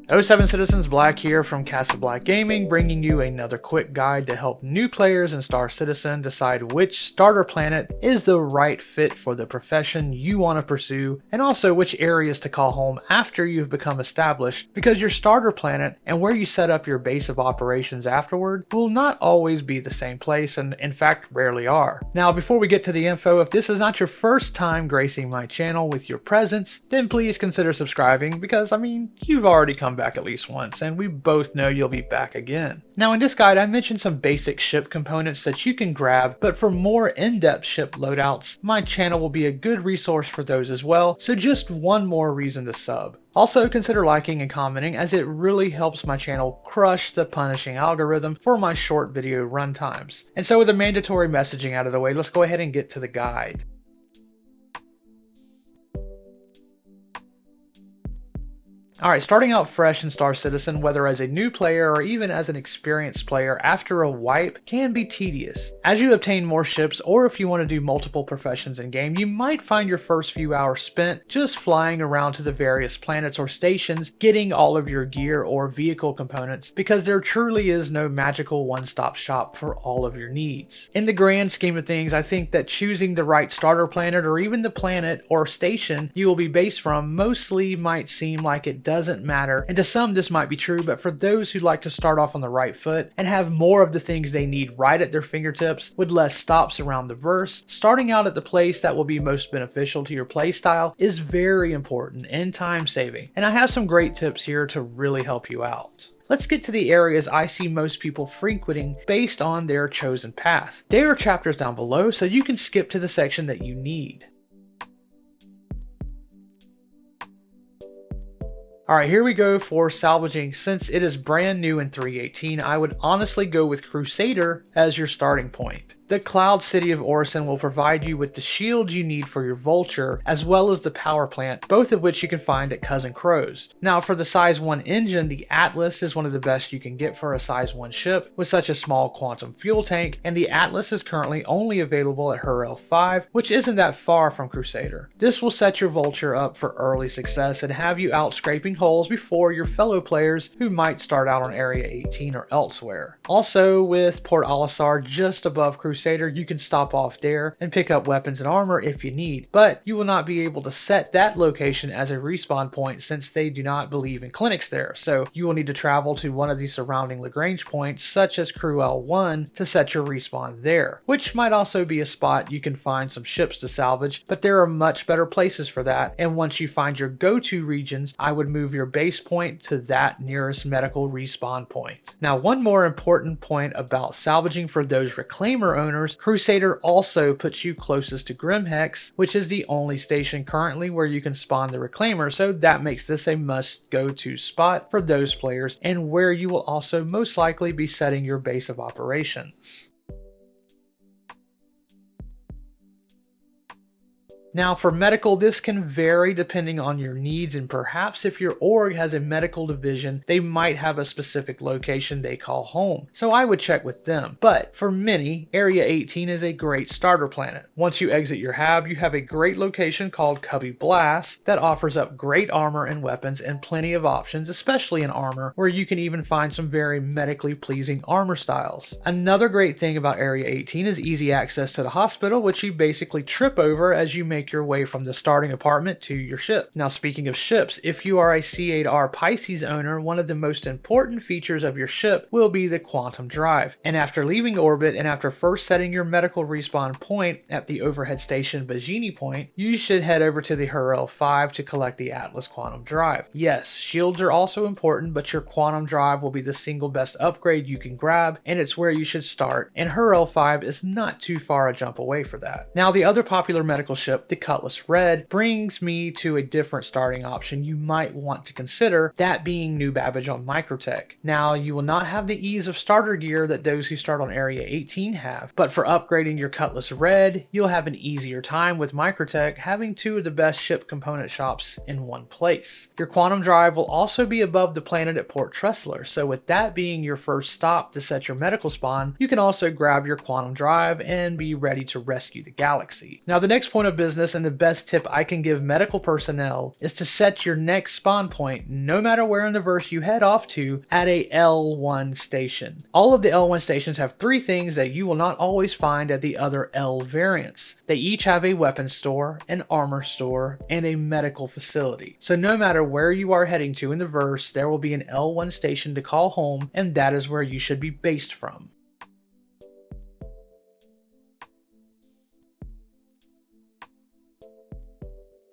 07 Citizens Black here from Castle Black Gaming, bringing you another quick guide to help new players in Star Citizen decide which starter planet is the right fit for the profession you want to pursue, and also which areas to call home after you've become established, because your starter planet and where you set up your base of operations afterward will not always be the same place, and in fact rarely are. Now before we get to the info, if this is not your first time gracing my channel with your presence, then please consider subscribing, because I mean, you've already come back at least once, and we both know you'll be back again. Now in this guide I mentioned some basic ship components that you can grab, but for more in-depth ship loadouts, my channel will be a good resource for those as well, so just one more reason to sub. Also consider liking and commenting, as it really helps my channel crush the punishing algorithm for my short video run times. And so with the mandatory messaging out of the way, let's go ahead and get to the guide. Alright, starting out fresh in Star Citizen, whether as a new player or even as an experienced player after a wipe, can be tedious. As you obtain more ships, or if you want to do multiple professions in game, you might find your first few hours spent just flying around to the various planets or stations, getting all of your gear or vehicle components, because there truly is no magical one-stop shop for all of your needs. In the grand scheme of things, I think that choosing the right starter planet, or even the planet or station you will be based from, mostly might seem like it doesn't matter, and to some this might be true, but for those who like to start off on the right foot and have more of the things they need right at their fingertips with less stops around the verse, starting out at the place that will be most beneficial to your playstyle is very important and time saving, and I have some great tips here to really help you out. Let's get to the areas I see most people frequenting based on their chosen path. There are chapters down below, so you can skip to the section that you need. Alright, here we go for salvaging. Since it is brand new in 3.18, I would honestly go with Crusader as your starting point. The Cloud City of Orison will provide you with the shields you need for your Vulture, as well as the power plant, both of which you can find at Cousin Crow's. Now for the size 1 engine, the Atlas is one of the best you can get for a size 1 ship with such a small quantum fuel tank, and the Atlas is currently only available at Hurrell 5, which isn't that far from Crusader. This will set your Vulture up for early success and have you out scraping holes before your fellow players who might start out on Area 18 or elsewhere. Also, with Port Olisar just above Crusader, you can stop off there and pick up weapons and armor if you need, but you will not be able to set that location as a respawn point since they do not believe in clinics there, so you will need to travel to one of the surrounding Lagrange points such as Cruel 1 to set your respawn there, which might also be a spot you can find some ships to salvage, but there are much better places for that, and once you find your go-to regions, I would move your base point to that nearest medical respawn point. Now one more important point about salvaging for those reclaimer owners, Crusader also puts you closest to Grimhex, which is the only station currently where you can spawn the reclaimer, so that makes this a must go to spot for those players, and where you will also most likely be setting your base of operations. Now for medical, this can vary depending on your needs, and perhaps if your org has a medical division, they might have a specific location they call home, so I would check with them. But for many, Area 18 is a great starter planet. Once you exit your hab, you have a great location called Cubby Blast that offers up great armor and weapons and plenty of options, especially in armor, where you can even find some very medically pleasing armor styles. Another great thing about Area 18 is easy access to the hospital, which you basically trip over as you make your way from the starting apartment to your ship. Now speaking of ships, if you are a C8R Pisces owner, one of the most important features of your ship will be the quantum drive. And after leaving orbit and after first setting your medical respawn point at the overhead station Bajini Point, you should head over to the Hurrell 5 to collect the Atlas quantum drive. Yes, shields are also important, but your quantum drive will be the single best upgrade you can grab, and it's where you should start, and Hurrell 5 is not too far a jump away for that. Now the other popular medical ship, the Cutlass Red, brings me to a different starting option you might want to consider, that being New Babbage on Microtech. Now you will not have the ease of starter gear that those who start on Area 18 have, but for upgrading your Cutlass Red, you'll have an easier time with Microtech having two of the best ship component shops in one place. Your quantum drive will also be above the planet at Port Tressler, so with that being your first stop to set your medical spawn, you can also grab your quantum drive and be ready to rescue the galaxy. Now the next point of business business, and the best tip I can give medical personnel is to set your next spawn point, no matter where in the verse you head off to, at a L1 station. All of the L1 stations have three things that you will not always find at the other L variants. They each have a weapons store, an armor store, and a medical facility. So no matter where you are heading to in the verse, there will be an L1 station to call home, and that is where you should be based from.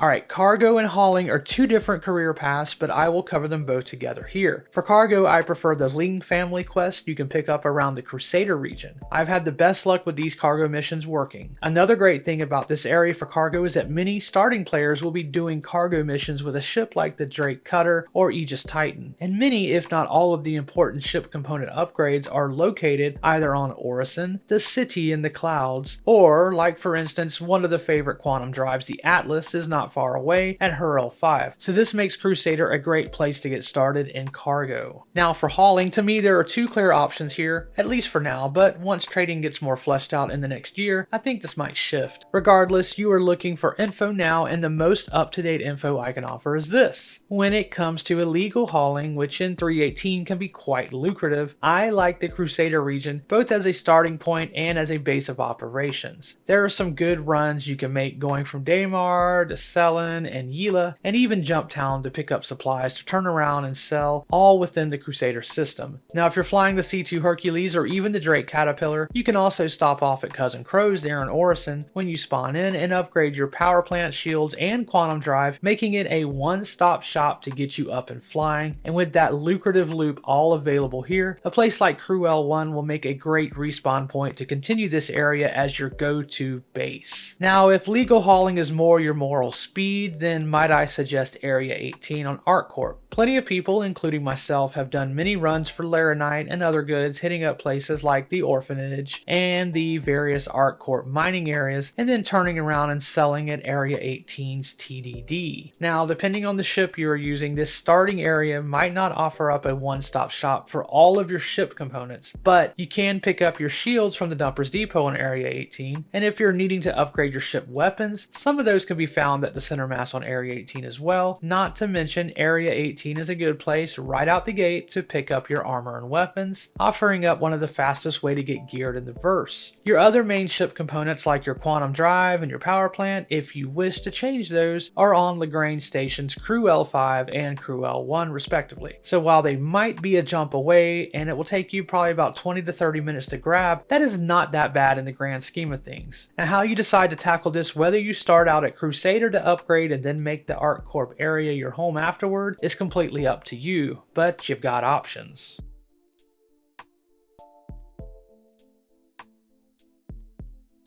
Alright, cargo and hauling are two different career paths, but I will cover them both together here. For cargo, I prefer the Ling family quest you can pick up around the Crusader region. I've had the best luck with these cargo missions working. Another great thing about this area for cargo is that many starting players will be doing cargo missions with a ship like the Drake Cutter or Aegis Titan, and many, if not all, of the important ship component upgrades are located either on Orison, the City in the Clouds, or, like for instance, one of the favorite quantum drives, the Atlas, is not far away at Hurl 5. So this makes Crusader a great place to get started in cargo. Now for hauling, to me there are two clear options here, at least for now, but once trading gets more fleshed out in the next year, I think this might shift. Regardless, you are looking for info now, and the most up-to-date info I can offer is this. When it comes to illegal hauling, which in 3.18 can be quite lucrative, I like the Crusader region both as a starting point and as a base of operations. There are some good runs you can make going from Daymar to Selen and Yila, and even Jumptown to pick up supplies to turn around and sell, all within the Crusader system. Now if you're flying the C2 Hercules or even the Drake Caterpillar, you can also stop off at Cousin Crow's there in Orison when you spawn in and upgrade your power plant, shields, and quantum drive, making it a one-stop shop to get you up and flying. And with that lucrative loop all available here, a place like Crew L1 will make a great respawn point to continue this area as your go-to base. Now if legal hauling is more your moral speed, then might I suggest Area 18 on ArcCorp. Plenty of people, including myself, have done many runs for Laranite and other goods, hitting up places like the Orphanage and the various ArcCorp mining areas, and then turning around and selling at Area 18's TDD. Now, depending on the ship you are using, this starting area might not offer up a one-stop shop for all of your ship components, but you can pick up your shields from the Dumpers Depot on Area 18, and if you're needing to upgrade your ship weapons, some of those can be found at the center mass on Area 18 as well. Not to mention, Area 18 is a good place right out the gate to pick up your armor and weapons, offering up one of the fastest way to get geared in the verse. Your other main ship components like your quantum drive and your power plant, if you wish to change those, are on Lagrange stations Crew L5 and Crew L1 respectively. So while they might be a jump away and it will take you probably about 20 to 30 minutes to grab, that is not that bad in the grand scheme of things. Now how you decide to tackle this, whether you start out at Crusader to upgrade and then make the ArcCorp area your home afterward, is completely up to you, but you've got options.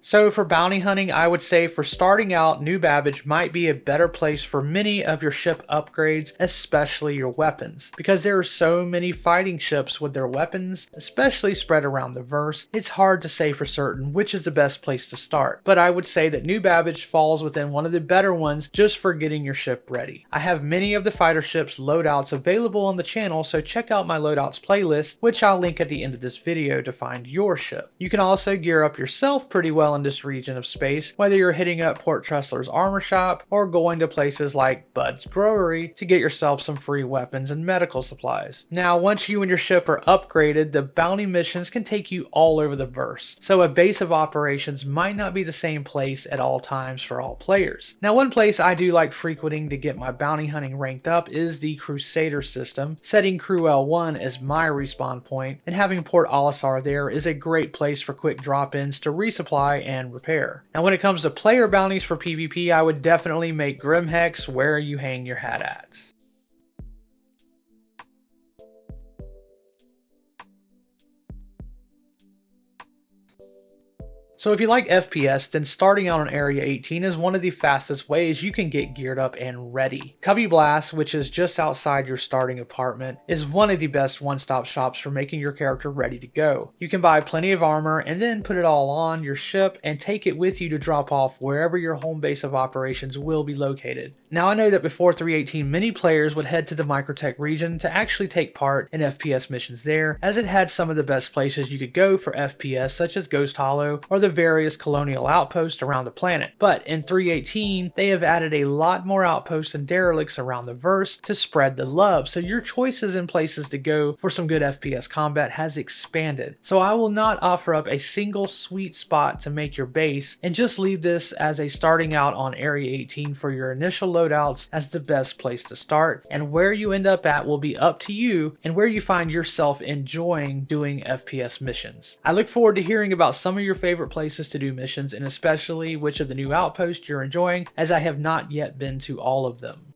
So for bounty hunting, I would say for starting out, New Babbage might be a better place for many of your ship upgrades, especially your weapons. Because there are so many fighting ships with their weapons, especially spread around the verse, it's hard to say for certain which is the best place to start. But I would say that New Babbage falls within one of the better ones just for getting your ship ready. I have many of the fighter ships loadouts available on the channel, so check out my loadouts playlist, which I'll link at the end of this video to find your ship. You can also gear up yourself pretty well in this region of space, whether you're hitting up Port Tressler's armor shop or going to places like Bud's Growery to get yourself some free weapons and medical supplies. Now, once you and your ship are upgraded, the bounty missions can take you all over the verse, so a base of operations might not be the same place at all times for all players. Now, one place I do like frequenting to get my bounty hunting ranked up is the Crusader system. Setting Crew L1 as my respawn point and having Port Olisar there is a great place for quick drop-ins to resupply and repair. Now when it comes to player bounties for PvP, I would definitely make Grimhex where you hang your hat at. So if you like FPS, then starting out on Area 18 is one of the fastest ways you can get geared up and ready. Cubby Blast, which is just outside your starting apartment, is one of the best one-stop shops for making your character ready to go. You can buy plenty of armor and then put it all on your ship and take it with you to drop off wherever your home base of operations will be located. Now I know that before 3.18 many players would head to the Microtech region to actually take part in FPS missions there, as it had some of the best places you could go for FPS such as Ghost Hollow or the various colonial outposts around the planet. But in 3.18, they have added a lot more outposts and derelicts around the verse to spread the love, so your choices and places to go for some good FPS combat has expanded. So I will not offer up a single sweet spot to make your base, and just leave this as a starting out on Area 18 for your initial loadouts as the best place to start, and where you end up at will be up to you and where you find yourself enjoying doing FPS missions. I look forward to hearing about some of your favorite places to do missions, and especially which of the new outposts you're enjoying, as I have not yet been to all of them.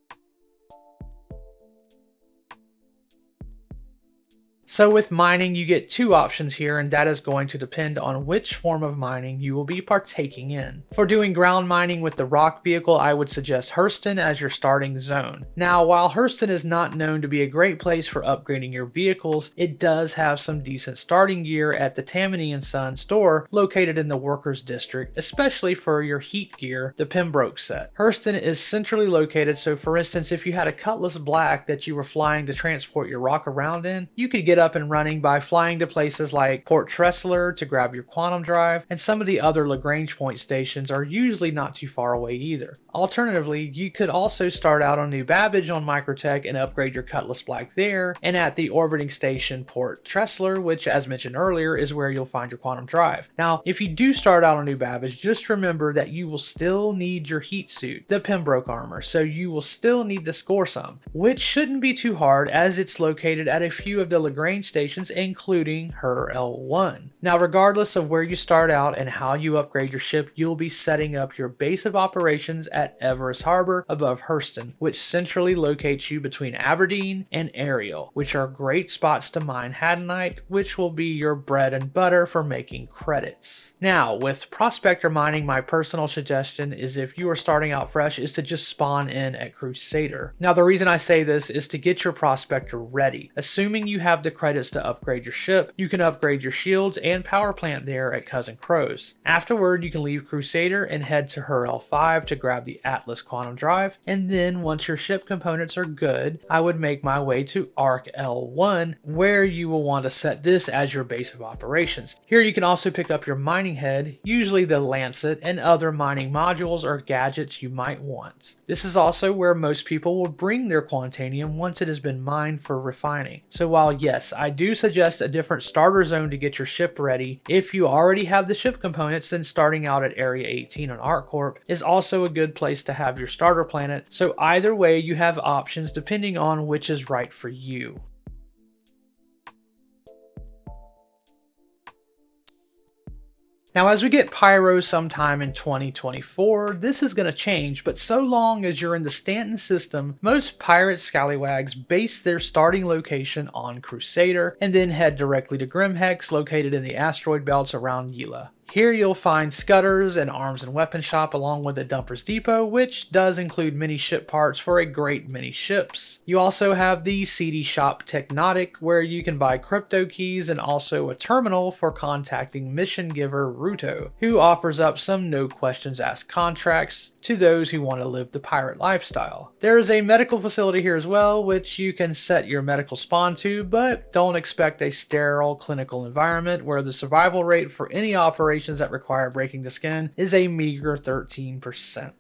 So with mining, you get two options here, and that is going to depend on which form of mining you will be partaking in. For doing ground mining with the rock vehicle, I would suggest Hurston as your starting zone. Now, while Hurston is not known to be a great place for upgrading your vehicles, it does have some decent starting gear at the Tammany & Son store located in the Workers District, especially for your heat gear, the Pembroke set. Hurston is centrally located, so for instance, if you had a Cutlass Black that you were flying to transport your rock around in, you could get up and running by flying to places like Port Tressler to grab your quantum drive, and some of the other Lagrange point stations are usually not too far away either. Alternatively, you could also start out on New Babbage on Microtech and upgrade your Cutlass Black there, and at the orbiting station Port Tressler, which as mentioned earlier is where you'll find your quantum drive. Now, if you do start out on New Babbage, just remember that you will still need your heat suit, the Pembroke armor, so you will still need to score some, which shouldn't be too hard as it's located at a few of the Lagrange stations, including her L1. Now, regardless of where you start out and how you upgrade your ship, you'll be setting up your base of operations at Everest Harbor above Hurston, which centrally locates you between Aberdeen and Ariel, which are great spots to mine Hadanite, which will be your bread and butter for making credits. Now, with prospector mining, my personal suggestion is, if you are starting out fresh, is to just spawn in at Crusader. Now, the reason I say this is to get your prospector ready. Assuming you have the credits to upgrade your ship, you can upgrade your shields and power plant there at Cousin Crow's. Afterward, you can leave Crusader and head to her L5 to grab the Atlas quantum drive, and then once your ship components are good, I would make my way to Arc L1, where you will want to set this as your base of operations. Here you can also pick up your mining head, usually the Lancet, and other mining modules or gadgets you might want. This is also where most people will bring their Quantanium once it has been mined for refining. So while yes, I do suggest a different starter zone to get your ship ready, if you already have the ship components, then starting out at Area 18 on ArcCorp is also a good place to have your starter planet. So either way, you have options depending on which is right for you. Now, as we get Pyro sometime in 2024, this is going to change, but so long as you're in the Stanton system, most pirate scallywags base their starting location on Crusader and then head directly to Grimhex, located in the asteroid belts around Yila. Here you'll find Scutters and Arms and Weapon Shop along with a Dumpers Depot, which does include many ship parts for a great many ships. You also have the CD Shop Technotic, where you can buy crypto keys, and also a terminal for contacting mission giver Ruto, who offers up some no questions asked contracts to those who want to live the pirate lifestyle. There is a medical facility here as well, which you can set your medical spawn to, but don't expect a sterile clinical environment where the survival rate for any operations that require breaking the skin is a meager 13%.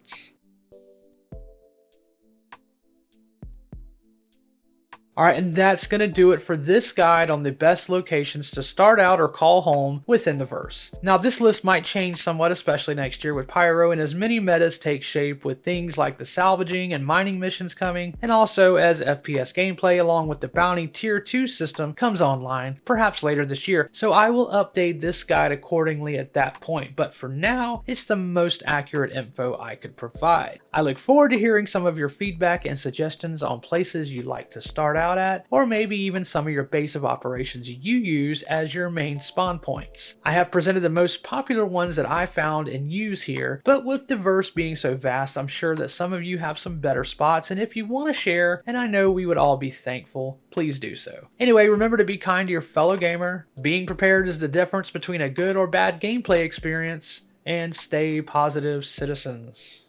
Alright, and that's going to do it for this guide on the best locations to start out or call home within the verse. Now, this list might change somewhat, especially next year with Pyro, and as many metas take shape with things like the salvaging and mining missions coming, and also as FPS gameplay along with the bounty tier 2 system comes online, perhaps later this year, so I will update this guide accordingly at that point, but for now, it's the most accurate info I could provide. I look forward to hearing some of your feedback and suggestions on places you'd like to start out at, or maybe even some of your base of operations you use as your main spawn points. I have presented the most popular ones that I found and use here, but with the verse being so vast, I'm sure that some of you have some better spots, and if you want to share, and I know we would all be thankful, please do so. Anyway, remember to be kind to your fellow gamer. Being prepared is the difference between a good or bad gameplay experience, and stay positive, citizens.